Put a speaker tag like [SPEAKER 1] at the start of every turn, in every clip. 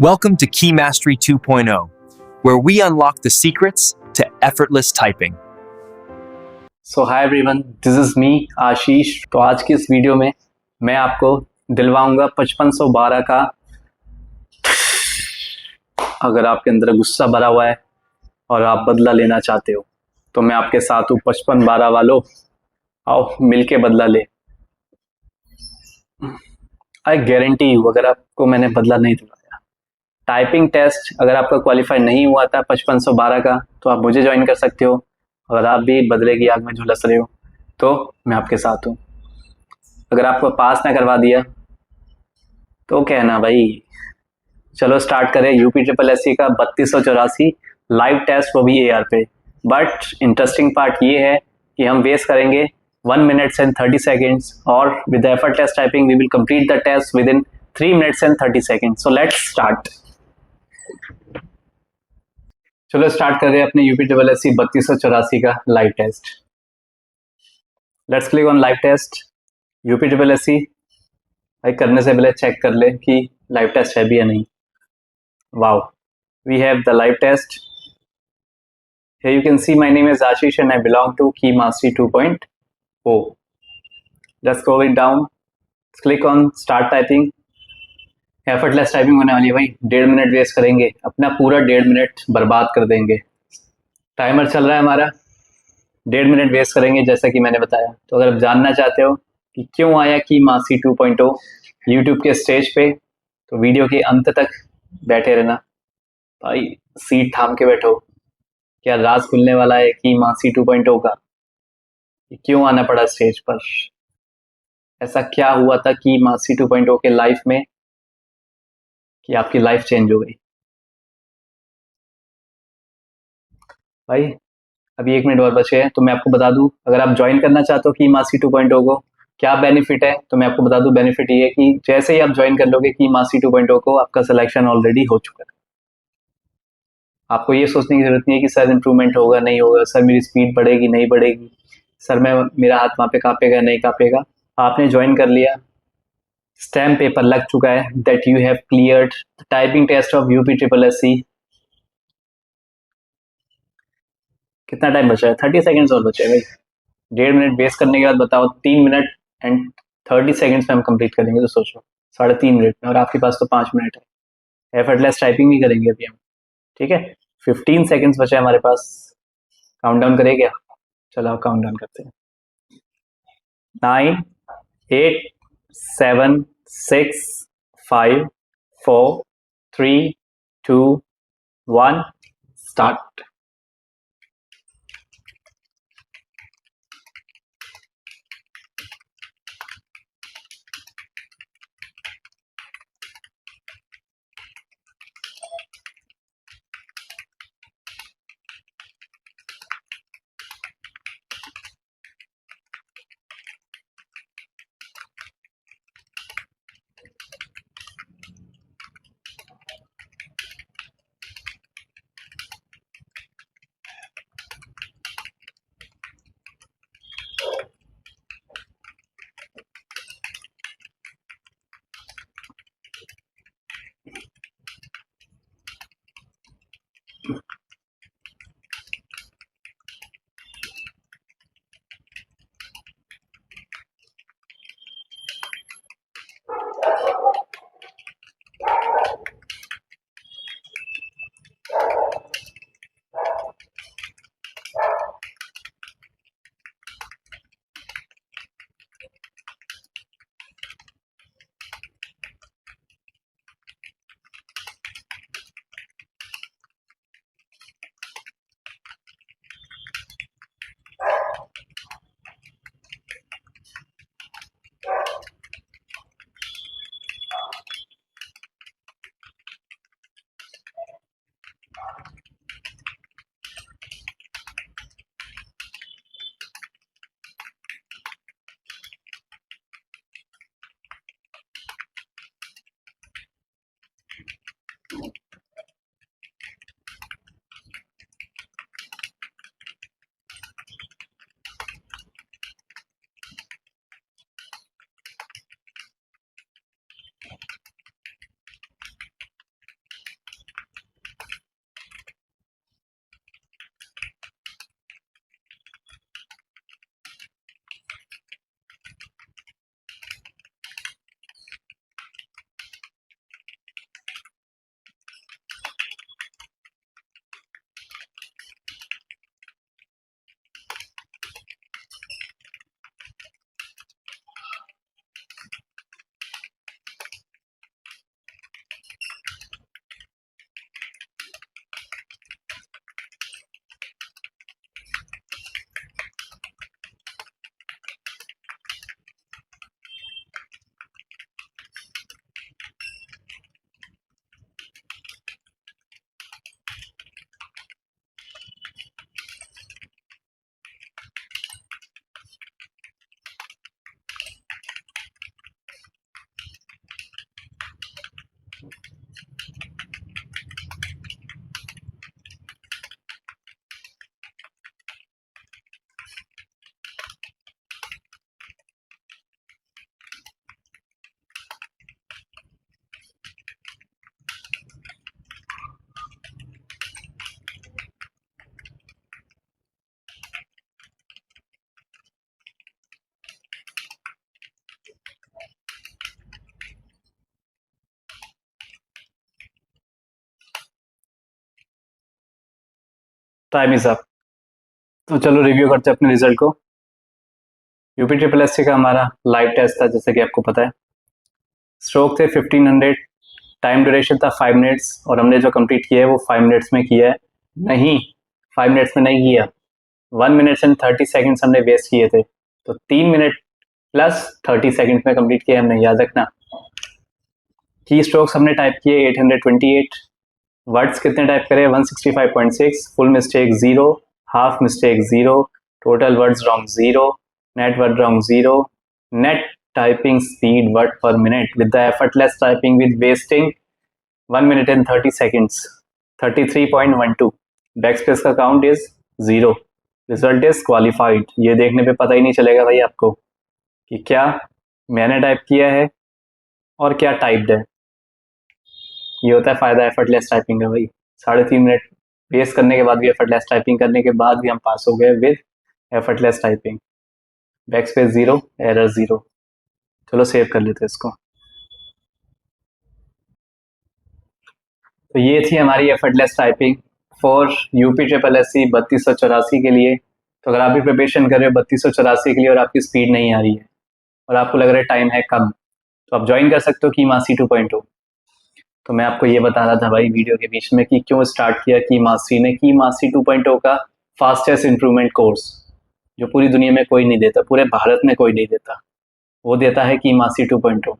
[SPEAKER 1] Welcome to Key Mastery 2.0, where we unlock the secrets to effortless typing.
[SPEAKER 2] So hi everyone, this is me Ashish. तो आज की इस video में मैं आपको दिलवाऊंगा 5512 का। अगर आपके अंदर गुस्सा भरा हुआ है और आप बदला लेना चाहते हो तो मैं आपके साथ हूँ। 5512 वालों, आओ मिलके बदला ले। आई गारंटी यू, अगर आपको मैंने बदला नहीं दिलाया, टाइपिंग टेस्ट अगर आपका क्वालिफाई नहीं हुआ था 5512 का, तो आप मुझे ज्वाइन कर सकते हो। अगर आप भी बदले की आग में झुलस रहे हो तो मैं आपके साथ हूँ। अगर आपको पास ना करवा दिया तो कहना भाई। चलो स्टार्ट करें यूपी ट्रिपल एस सी का 3284 लाइव टेस्ट, वो भी एआर पे। बट इंटरेस्टिंग पार्ट ये है कि हम वेस्ट करेंगे 1 minute and 30 seconds, और with effortless typing we will complete the test within 3 minutes and 30 seconds. So let's start. चलो स्टार्ट कर रहे हैं अपने यूपी ट्रिपल एस सी 3284 का live test. Let's click on live test UP triple S C. भाई करने से पहले चेक कर ले कि लाइव टेस्ट है भी या नहीं। Wow, we have the live test. Here you can see my name is Ashish and I belong to Key Mastery 2.0. Let's go it down. Click on start typing. Effortless typing होने वाली है भाई। 1.5 minute waste करेंगे, अपना पूरा 1.5 minute बर्बाद कर देंगे। टाइमर चल रहा है हमारा, 1.5 मिनट वेस्ट करेंगे जैसा कि मैंने बताया। तो अगर आप जानना चाहते हो कि क्यों आया की मास्टरी 2.0 यूट्यूब के स्टेज पे, तो वीडियो के अंत तक बैठे रहना भाई। सीट थाम के बैठो। क्या राज खुलने वाला है की मास्टरी 2.0 का, क्यों आना पड़ा स्टेज पर। ऐसा क्या हुआ था की मास्टरी 2.0 के लाइफ में कि आपकी लाइफ चेंज हो गई। भाई अभी 1 मिनट और बचे हैं, तो मैं आपको बता दूं, अगर आप ज्वाइन करना चाहते हो की मास्टरी 2.0 को, क्या बेनिफिट है, तो मैं आपको बता दूं। बेनिफिट ये है कि जैसे ही आप ज्वाइन कर लोगे की मास्टरी 2.0 को, आपका सिलेक्शन ऑलरेडी हो चुका है। आपको ये सोचने की जरूरत नहीं है कि सर इंप्रूवमेंट होगा नहीं होगा, सर मेरी स्पीड बढ़ेगी नहीं बढ़ेगी, सर मेरा हाथ वहां पे कांपेगा नहीं कांपेगा। आपने ज्वाइन कर लिया, स्टैम्प पेपर लग चुका है that you have cleared typing test of UP triple S C. कितना टाइम बचा है? 30 सेकंड्स और बचे भाई। 1.5 मिनट वेस्ट करने के बाद बताओ 3 मिनट एंड 30 सेकंड्स में हम कंप्लीट करेंगे। तो सोचो 3.5 मिनट में, और आपके पास तो 5 मिनट है। एफर्टलेस टाइपिंग भी करेंगे अभी हम, ठीक है। 15 सेकंड्स बचे हमारे पास। काउंटडाउन करें क्या? चलो काउंटडाउन करते हैं। 9, 8, 7, 6, 5, 4, 3, 2, 1, स्टार्ट। Time is up. तो चलो रिव्यू करते हैं अपने रिजल्ट को। यूपी ट्रिपल एस सी का हमारा लाइव टेस्ट था, जैसे कि आपको पता है। स्ट्रोक थे 1500, टाइम ड्यूरेशन था 5 मिनट्स, और हमने जो कंप्लीट किया है वो 5 मिनट्स में किया है। नहीं, 5 मिनट्स में नहीं किया, 1 मिनट एंड 30 सेकेंड्स हमने वेस्ट किए थे। तो 3 मिनट प्लस 30 सेकेंड्स में कंप्लीट किया हमने, याद रखना। की स्ट्रोक्स हमने टाइप किए 828, वर्ड्स कितने टाइप करे 165.6, full mistake 0, half mistake 0, total words wrong 0, net word wrong 0, net typing speed word per minute with the effortless typing with wasting 1 minute and 30 seconds 33.12। Backspace का count is 0। Result is qualified. ये देखने पे पता ही नहीं चलेगा भाई आपको कि क्या मैंने टाइप किया है और क्या टाइप्ड है। ये होता है फायदा एफर्टलेस टाइपिंग का भाई। 3.5 मिनट वेस्ट करने के बाद भी, एफर्टलेस टाइपिंग करने के बाद भी हम पास हो गए with effortless typing. Backspace 0, error 0। चलो सेव कर लेते हैं इसको। तो ये थी हमारी effortless typing for UP triple S C 3284 के लिए। तो अगर आप भी प्रिपरेशन कर रहे हो 3284 के लिए और आपकी स्पीड नहीं आ रही है और आपको लग रहा है टाइम है कम, तो आप ज्वाइन कर सकते हो की मासी 2.0। तो मैं आपको ये बता रहा था भाई वीडियो के बीच में कि क्यों स्टार्ट किया की मासी ने। की मासी 2.0 का फास्टेस्ट इंप्रूवमेंट कोर्स जो पूरी दुनिया में कोई नहीं देता, पूरे भारत में कोई नहीं देता, वो देता है की मासी 2.0।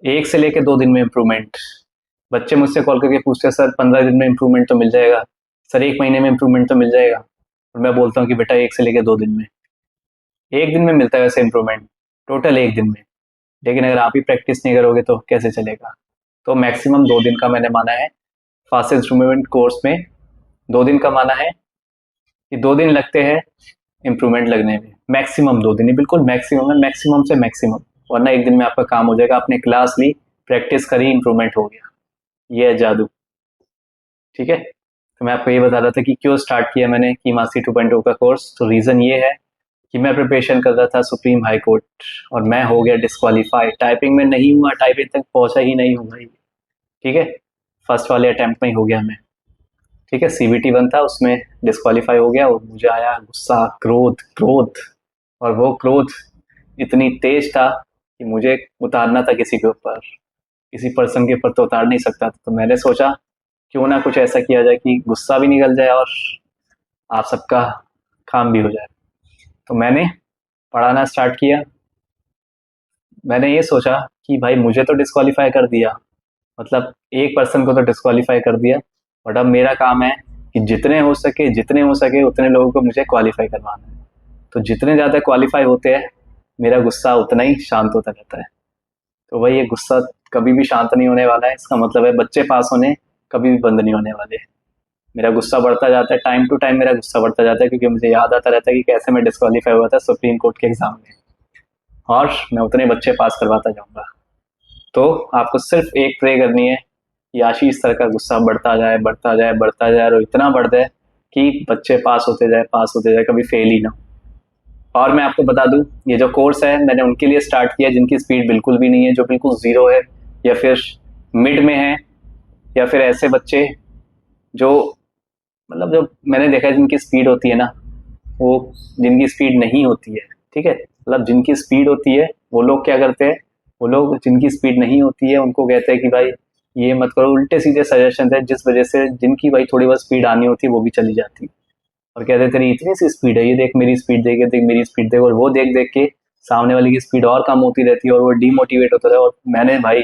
[SPEAKER 2] 1 से लेकर 2 दिन में इम्प्रूवमेंट। बच्चे मुझसे कॉल करके पूछते हैं सर 15 दिन में इम्प्रूवमेंट तो मिल जाएगा, सर 1 महीने में इम्प्रूवमेंट तो मिल जाएगा। और मैं बोलता हूँ कि बेटा 1 से लेकर 2 दिन में, 1 दिन में मिलता है वैसे इम्प्रूवमेंट, टोटल 1 दिन में। लेकिन अगर आप ही प्रैक्टिस नहीं करोगे तो कैसे चलेगा। तो मैक्सिमम 2 दिन का मैंने माना है फास्टेस्ट इंप्रूवमेंट कोर्स में। 2 दिन का माना है कि 2 दिन लगते हैं इम्प्रूवमेंट लगने में, मैक्सिमम 2 दिन ही, बिल्कुल मैक्सिमम है, मैक्सिमम से मैक्सिमम। वरना 1 दिन में आपका काम हो जाएगा, आपने क्लास ली, प्रैक्टिस करी, इम्प्रूवमेंट हो गया। ये है जादू। ठीक है, तो मैं आपको ये बता रहा था कि क्यों स्टार्ट किया मैंने की मासी 2.0 का कोर्स। तो रीज़न ये है कि मैं प्रिपरेशन कर रहा था सुप्रीम हाई कोर्ट और मैं हो गया डिस्क्वालीफाई। टाइपिंग में नहीं हुआ, टाइपिंग तक पहुंचा ही नहीं हूँ भाई। ठीक है, फर्स्ट वाले अटैम्प्ट में ही हो गया मैं। ठीक है, CBT 1 था, उसमें डिस्क्वालीफाई हो गया और मुझे आया गुस्सा, क्रोध क्रोध। और वो क्रोध इतनी तेज था कि मुझे उतारना था किसी के ऊपर, किसी पर्सन के ऊपर तो उतार नहीं सकता था। तो मैंने सोचा क्यों ना कुछ ऐसा किया जाए कि गुस्सा भी निकल जाए और आप सबका काम भी हो जाए। तो मैंने पढ़ाना स्टार्ट किया। मैंने ये सोचा कि भाई मुझे तो डिस्क्वालीफाई कर दिया, मतलब एक पर्सन को तो डिस्क्वालीफाई कर दिया, बट अब मेरा काम है कि जितने हो सके उतने लोगों को मुझे क्वालिफाई करवाना है। तो जितने ज़्यादा क्वालिफाई होते हैं मेरा गुस्सा उतना ही शांत होता रहता है। तो भाई ये गुस्सा कभी भी शांत नहीं होने वाला है। इसका मतलब है बच्चे पास होने कभी भी बंद नहीं होने वाले। मेरा गुस्सा बढ़ता जाता है, टाइम टू टाइम मेरा गुस्सा बढ़ता जाता है, क्योंकि मुझे याद आता रहता है कि कैसे मैं डिस्क्वालीफाई हुआ था सुप्रीम कोर्ट के एग्जाम में, और मैं उतने बच्चे पास करवाता जाऊंगा। तो आपको सिर्फ एक प्रे करनी है कि आशीष सर का गुस्सा बढ़ता जाए, बढ़ता जाए, बढ़ता जाए, और इतना बढ़ जाए कि बच्चे पास होते जाए, कभी फेल ही ना। और मैं आपको बता दूं, ये जो कोर्स है मैंने उनके लिए स्टार्ट किया जिनकी स्पीड बिल्कुल भी नहीं है, जो बिल्कुल ज़ीरो है, या फिर मिड में है, या फिर ऐसे बच्चे जो, मतलब जो मैंने देखा है जिनकी स्पीड होती है ना, वो जिनकी स्पीड नहीं होती है, ठीक है, मतलब जिनकी स्पीड होती है वो लोग क्या करते हैं, वो लोग जिनकी स्पीड नहीं होती है उनको कहते हैं कि भाई ये मत करो, उल्टे सीधे सजेशन है, जिस वजह से जिनकी भाई थोड़ी बहुत स्पीड आनी होती है वो भी चली जाती है और कहते हैं तेरी इतनी सी स्पीड है, ये देख मेरी स्पीड देख, देख मेरी स्पीड देख, और वो देख देख के सामने वाले की स्पीड और कम होती रहती है और वो डीमोटिवेट होता है। और मैंने भाई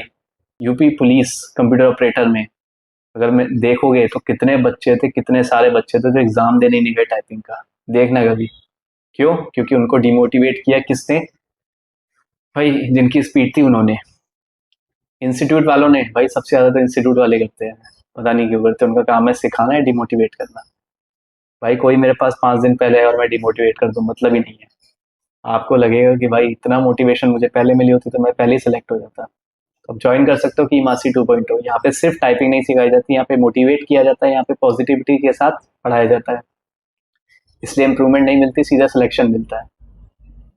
[SPEAKER 2] यूपी पुलिस कंप्यूटर ऑपरेटर में अगर मैं देखोगे तो कितने बच्चे थे, कितने सारे बच्चे थे जो एग्जाम देने नहीं गए टाइपिंग का, देखना कभी। क्यों? क्योंकि उनको डिमोटिवेट किया किसने? भाई जिनकी स्पीड थी उन्होंने। इंस्टीट्यूट वालों ने, भाई सबसे ज्यादा तो इंस्टीट्यूट वाले करते हैं, पता नहीं क्यों करते, उनका काम है सिखाना है, डिमोटिवेट करना। भाई कोई मेरे पास 5 दिन पहले है और मैं डिमोटिवेट कर दूं, मतलब ही नहीं है। आपको लगेगा कि भाई इतना मोटिवेशन मुझे पहले मिली होती तो मैं पहले ही सिलेक्ट हो जाता। तो आप ज्वाइन कर सकते हो कि मासी 2.0। यहाँ पे सिर्फ टाइपिंग नहीं सिखाई जाती, यहाँ पे मोटिवेट किया जाता है, यहाँ पे पॉजिटिविटी के साथ पढ़ाया जाता है, इसलिए इंप्रूवमेंट नहीं मिलती, सीधा सिलेक्शन मिलता है।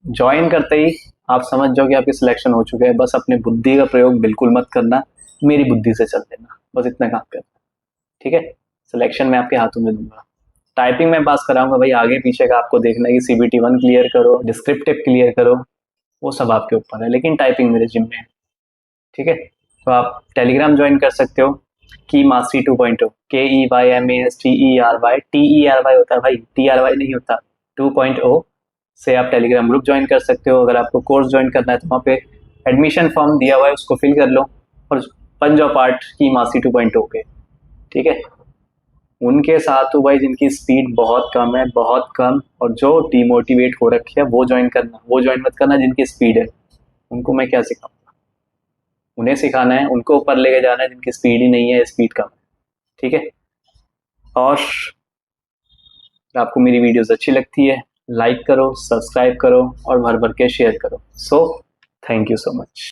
[SPEAKER 2] ज्वाइन करते ही आप समझ जाओ कि आपकी सिलेक्शन हो चुके हैं। बस अपनी बुद्धि का प्रयोग बिल्कुल मत करना, मेरी बुद्धि से चल देना, बस इतना काम करना। ठीक है, सिलेक्शन मैं आपके हाथों में दूंगा। टाइपिंग में पास कराऊंगा भाई, आगे पीछे का आपको देखना है कि CBT 1 क्लियर करो, डिस्क्रिप्टिव क्लियर करो, वो सब आपके ऊपर है, लेकिन टाइपिंग मेरे जिम में है। ठीक है, तो आप टेलीग्राम ज्वाइन कर सकते हो, की मास्टरी 2.0, KEYMASTERY, TERY होता है भाई, TRY नहीं होता, 2.0 से आप टेलीग्राम ग्रुप ज्वाइन कर सकते हो। अगर आपको कोर्स ज्वाइन करना है तो वहाँ पे एडमिशन फॉर्म दिया हुआ है, उसको फिल कर लो और बन जाओ पार्ट की मास्टरी 2.0 के। ठीक है, उनके साथ तो भाई जिनकी स्पीड बहुत कम है, बहुत कम, और जो डिमोटिवेट हो रखे है वो ज्वाइन करना, वो ज्वाइन मत करना जिनकी स्पीड है, उनको मैं क्या सिखाऊंगा। उन्हें सिखाना है, उनको ऊपर लेके जाना है जिनकी स्पीड ही नहीं है, स्पीड कम है। ठीक है, और आपको मेरी वीडियोस अच्छी लगती है, लाइक करो, सब्सक्राइब करो और भर भर के शेयर करो। So thank you so much.